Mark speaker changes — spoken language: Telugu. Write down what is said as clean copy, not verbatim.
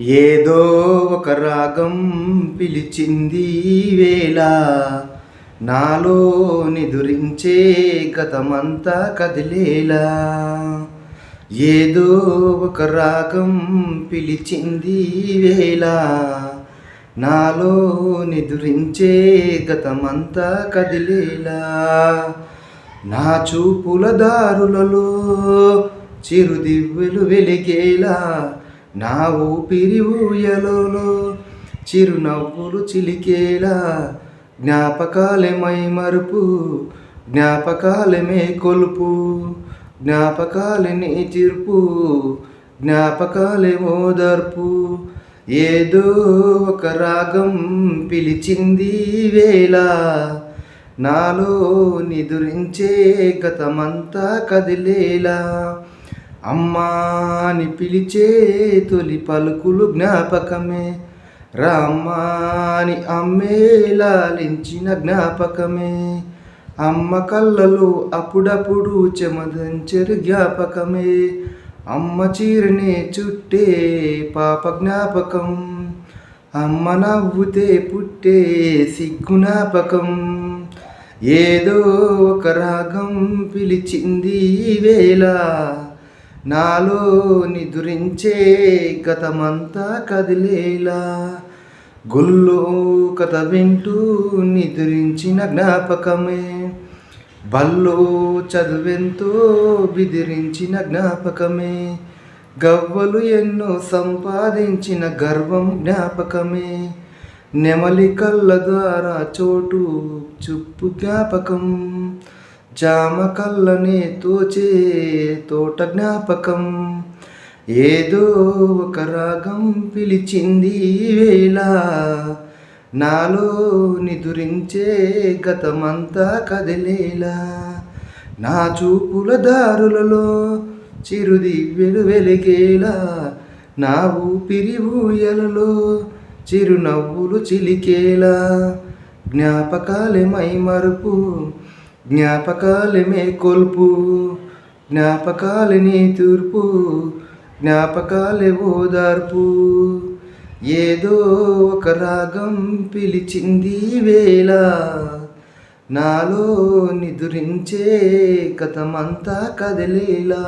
Speaker 1: ఏదో ఒక రాగం పిలిచింది వేళ, నాలో నిదురించే గతమంతా కదిలేలా. ఏదో ఒక రాగం పిలిచింది వేళ, నాలో నిదురించే గతమంతా కదిలేలా. నా చూపుల దారులలో చిరుదివ్వెలు వెలిగేలా, నా ఊపిరి ఊయలలో చిరునవ్వులు చిలికేలా. జ్ఞాపకాలే మైమరుపు, జ్ఞాపకాలే మేకొలుపు, జ్ఞాపకాలే నీ తీర్పు, జ్ఞాపకాలే ఓదార్పు. ఏదో ఒక రాగం పిలిచింది వేళ, నాలో నిదురించే గతమంతా కదిలేలా. అమ్మా అని పిలిచే తొలి పలుకులు జ్ఞాపకమే, రామ్మా అని అమ్మే లాలించిన జ్ఞాపకమే. అమ్మ కళ్ళలో అప్పుడప్పుడు చెమదంచెరు జ్ఞాపకమే, అమ్మ చీరనే చుట్టే పాప జ్ఞాపకం, అమ్మ నవ్వుతే పుట్టే సిగ్గు జ్ఞాపకం. ఏదో ఒక రాగం పిలిచింది వేళ, నాలో నిదురించే గతమంతా కదిలేలా. గొల్లో కథ వింటూ నిదురించిన జ్ఞాపకమే, బల్లో చదువెంతో బిదిరించిన జ్ఞాపకమే. గవ్వలు ఎన్నో సంపాదించిన గర్వం జ్ఞాపకమే, నెమలి కళ్ళ ద్వారా చోటు చుప్పు జ్ఞాపకం, జామ కళ్ళనే తోచే తోట జ్ఞాపకం. ఏదో ఒక రాగం పిలిచింది వేళ, నాలో నిదురించే గతమంతా కదిలేలా. నా చూపుల దారులలో చిరుదివ్వెలు వెలిగేలా, నా ఊపిరి ఊయలలో చిరునవ్వులు చిలికేలా. జ్ఞాపకాలే మైమరుపు, జ్ఞాపకాలే మేకొల్పు, జ్ఞాపకాలే నీ తూర్పు, జ్ఞాపకాలే ఓదార్పు. ఏదో ఒక రాగం పిలిచింది వేళ, నాలో నిదురించే గతమంతా కదిలేలా.